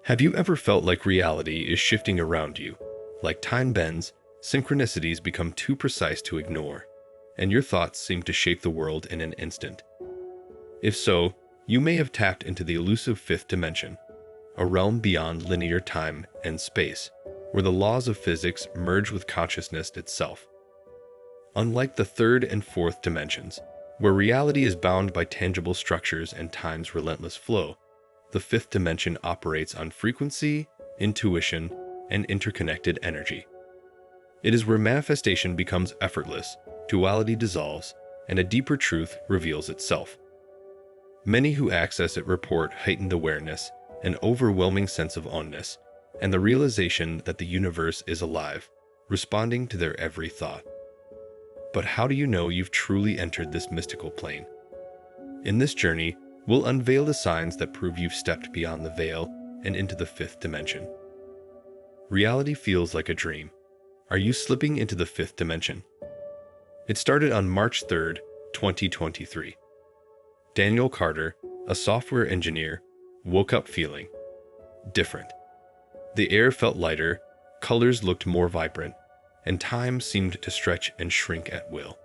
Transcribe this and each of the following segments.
Have you ever felt like reality is shifting around you? Like time bends, synchronicities become too precise to ignore, and your thoughts seem to shape the world in an instant. If so, you may have tapped into the elusive fifth dimension, a realm beyond linear time and space, where the laws of physics merge with consciousness itself. Unlike the third and fourth dimensions, where reality is bound by tangible structures and time's relentless flow, the fifth dimension operates on frequency, intuition, and interconnected energy. It is where manifestation becomes effortless, duality dissolves, and a deeper truth reveals itself. Many who access it report heightened awareness, an overwhelming sense of onness, and the realization that the universe is alive, responding to their every thought. But how do you know you've truly entered this mystical plane? In this journey, we'll unveil the signs that prove you've stepped beyond the veil and into the fifth dimension. Reality feels like a dream. Are you slipping into the fifth dimension? It started on March 3rd, 2023. Daniel Carter, a software engineer, woke up feeling different. The air felt lighter, colors looked more vibrant, and time seemed to stretch and shrink at will.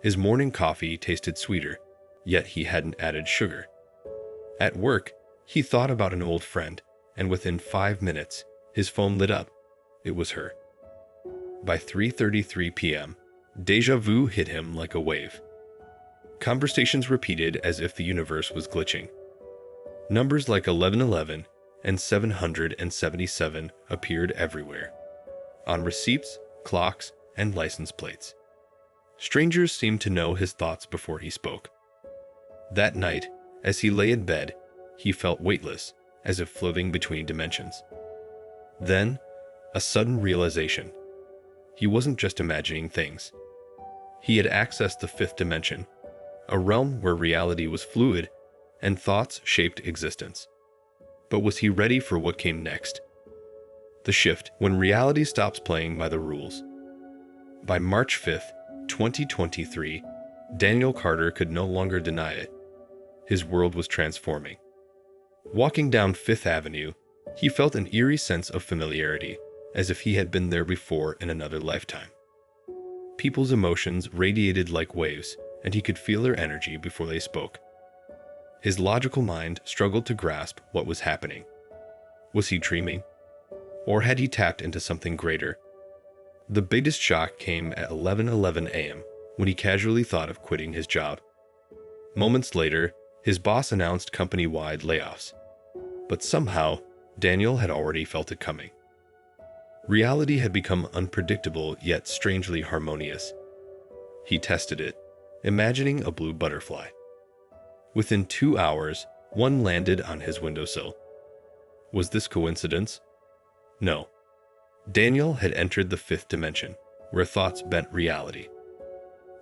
His morning coffee tasted sweeter, yet he hadn't added sugar. At work, he thought about an old friend, and within 5 minutes, his phone lit up. It was her. By 3:33 p.m., déjà vu hit him like a wave. Conversations repeated as if the universe was glitching. Numbers like 1111 and 777 appeared everywhere, on receipts, clocks, and license plates. Strangers seemed to know his thoughts before he spoke. That night, as he lay in bed, he felt weightless, as if floating between dimensions. Then, a sudden realization. He wasn't just imagining things. He had accessed the fifth dimension, a realm where reality was fluid and thoughts shaped existence. But was he ready for what came next? The shift, when reality stops playing by the rules. By March 5th, 2023, Daniel Carter could no longer deny it. His world was transforming. Walking down Fifth Avenue, he felt an eerie sense of familiarity, as if he had been there before in another lifetime. People's emotions radiated like waves, and he could feel their energy before they spoke. His logical mind struggled to grasp what was happening. Was he dreaming? Or had he tapped into something greater? The biggest shock came at 11:11 a.m., when he casually thought of quitting his job. Moments later, his boss announced company-wide layoffs. But somehow, Daniel had already felt it coming. Reality had become unpredictable yet strangely harmonious. He tested it, imagining a blue butterfly. Within 2 hours, one landed on his windowsill. Was this coincidence? No. Daniel had entered the fifth dimension, where thoughts bent reality.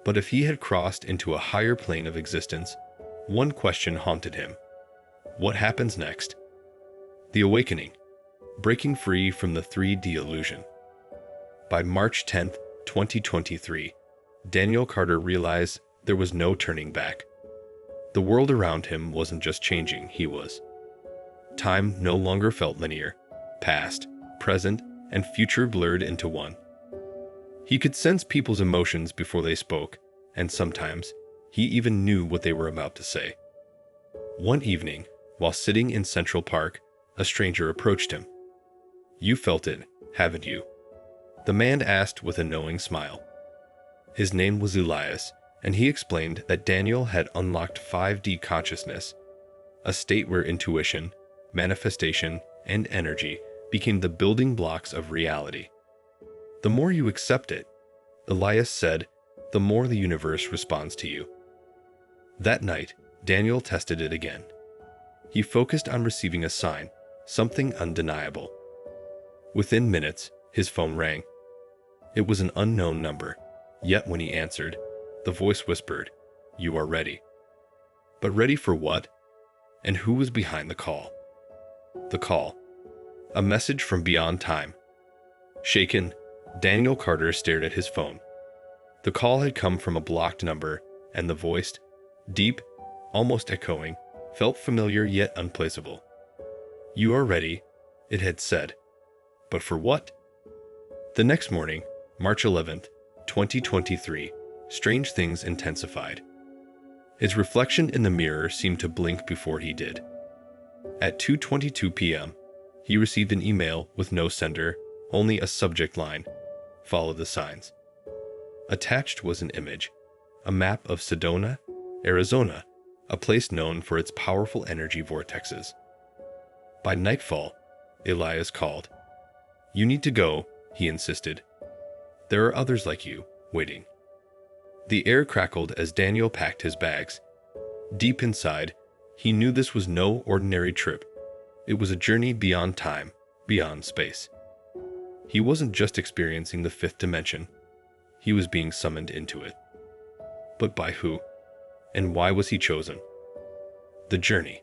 But if he had crossed into a higher plane of existence, one question haunted him. What happens next? The awakening, breaking free from the 3D illusion. By March 10th, 2023, Daniel Carter realized there was no turning back. The world around him wasn't just changing, he was. Time no longer felt linear. Past, present, and future blurred into one. He could sense people's emotions before they spoke, and sometimes he even knew what they were about to say. One evening, while sitting in Central Park, a stranger approached him. "You felt it, haven't you?" the man asked with a knowing smile. His name was Elias, and he explained that Daniel had unlocked 5D consciousness, a state where intuition, manifestation, and energy became the building blocks of reality. The more you accept it, Elias said, the more the universe responds to you. That night, Daniel tested it again. He focused on receiving a sign, something undeniable. Within minutes, his phone rang. It was an unknown number, yet when he answered, the voice whispered, "You are ready." But ready for what? And who was behind the call? The call. A message from beyond time. Shaken, Daniel Carter stared at his phone. The call had come from a blocked number, and the voice, deep, almost echoing, felt familiar yet unplaceable. You are ready, it had said. But for what? The next morning, March 11th, 2023, strange things intensified. His reflection in the mirror seemed to blink before he did. At 2:22 p.m., he received an email with no sender, only a subject line, "Follow the signs." Attached was an image, a map of Sedona, Arizona, a place known for its powerful energy vortexes. By nightfall, Elias called. "You need to go," he insisted. "There are others like you, waiting." The air crackled as Daniel packed his bags. Deep inside, he knew this was no ordinary trip. It was a journey beyond time, beyond space. He wasn't just experiencing the fifth dimension. He was being summoned into it. But by who? And why was he chosen? The journey.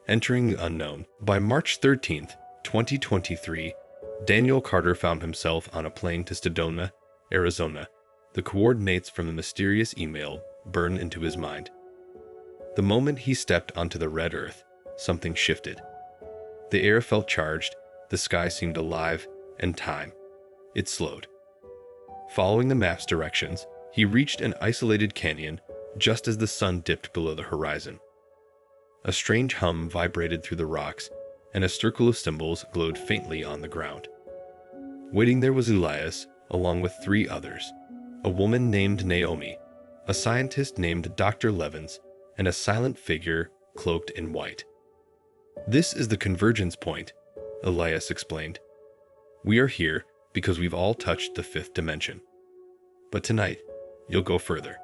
Entering the unknown. By March 13th, 2023, Daniel Carter found himself on a plane to Sedona, Arizona. The coordinates from the mysterious email burned into his mind. The moment he stepped onto the red earth, something shifted. The air felt charged, the sky seemed alive, and time. It slowed. Following the map's directions, he reached an isolated canyon just as the sun dipped below the horizon. A strange hum vibrated through the rocks, and a circle of symbols glowed faintly on the ground. Waiting there was Elias, along with 3 others, a woman named Naomi, a scientist named Dr. Levins, and a silent figure cloaked in white. "This is the convergence point," Elias explained. "We are here because we've all touched the fifth dimension. But tonight, you'll go further."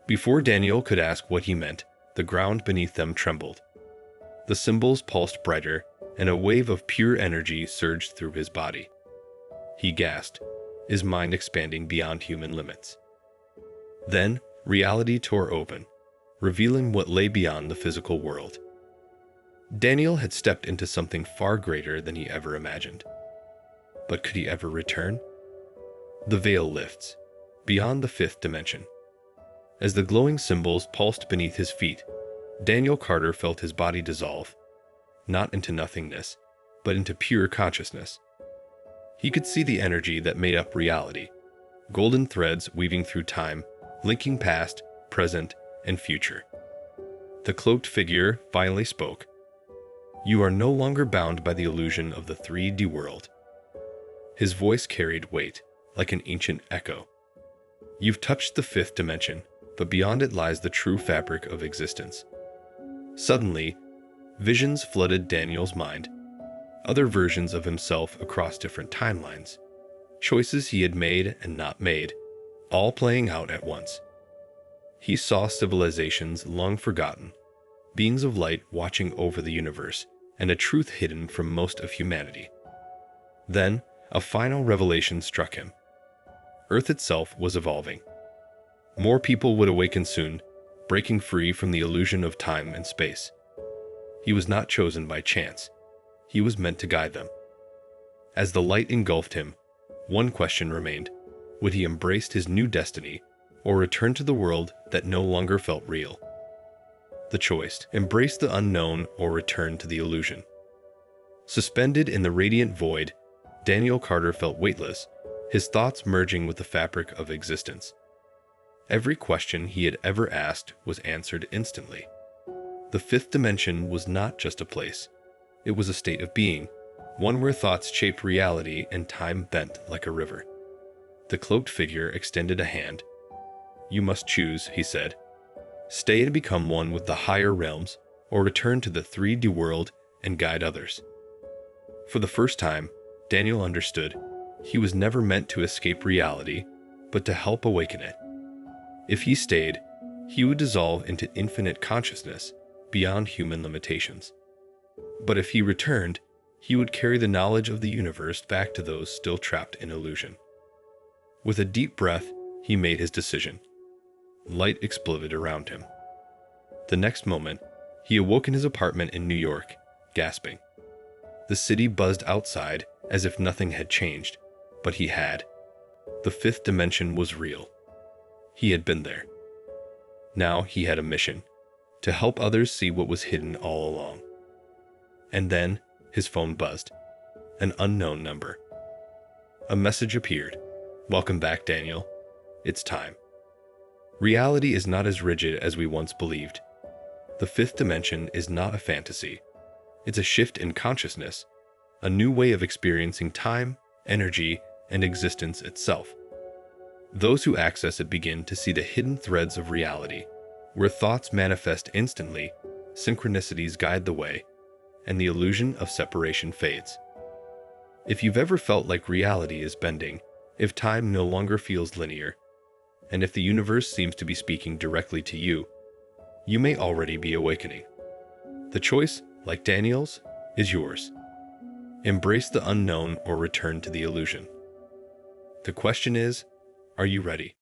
Before Daniel could ask what he meant, the ground beneath them trembled. The symbols pulsed brighter, and a wave of pure energy surged through his body. He gasped, his mind expanding beyond human limits. Then, reality tore open, revealing what lay beyond the physical world. Daniel had stepped into something far greater than he ever imagined. But could he ever return? The veil lifts, beyond the fifth dimension. As the glowing symbols pulsed beneath his feet, Daniel Carter felt his body dissolve, not into nothingness, but into pure consciousness. He could see the energy that made up reality, golden threads weaving through time, linking past, present, and future. The cloaked figure finally spoke. "You are no longer bound by the illusion of the 3D world." His voice carried weight, like an ancient echo. "You've touched the fifth dimension, but beyond it lies the true fabric of existence." Suddenly, visions flooded Daniel's mind. Other versions of himself across different timelines. Choices he had made and not made, all playing out at once. He saw civilizations long forgotten, beings of light watching over the universe, and a truth hidden from most of humanity. Then, a final revelation struck him. Earth itself was evolving. More people would awaken soon, breaking free from the illusion of time and space. He was not chosen by chance. He was meant to guide them. As the light engulfed him, one question remained. Would he embrace his new destiny, or return to the world that no longer felt real? The choice: embrace the unknown or return to the illusion. Suspended in the radiant void, Daniel Carter felt weightless, his thoughts merging with the fabric of existence. Every question he had ever asked was answered instantly. The fifth dimension was not just a place. It was a state of being, one where thoughts shaped reality and time bent like a river. The cloaked figure extended a hand. "You must choose," he said. "Stay and become one with the higher realms, or return to the 3D world and guide others." For the first time, Daniel understood. He was never meant to escape reality, but to help awaken it. If he stayed, he would dissolve into infinite consciousness beyond human limitations. But if he returned, he would carry the knowledge of the universe back to those still trapped in illusion. With a deep breath, he made his decision. Light exploded around him. The next moment, he awoke in his apartment in New York, gasping. The city buzzed outside as if nothing had changed, but he had. The fifth dimension was real. He had been there. Now he had a mission: to help others see what was hidden all along. And then his phone buzzed. An unknown number. A message appeared. "Welcome back, Daniel. It's time." Reality is not as rigid as we once believed. The fifth dimension is not a fantasy. It's a shift in consciousness, a new way of experiencing time, energy, and existence itself. Those who access it begin to see the hidden threads of reality, where thoughts manifest instantly, synchronicities guide the way, and the illusion of separation fades. If you've ever felt like reality is bending, if time no longer feels linear, and if the universe seems to be speaking directly to you, you may already be awakening. The choice, like Daniel's, is yours. Embrace the unknown or return to the illusion. The question is, are you ready?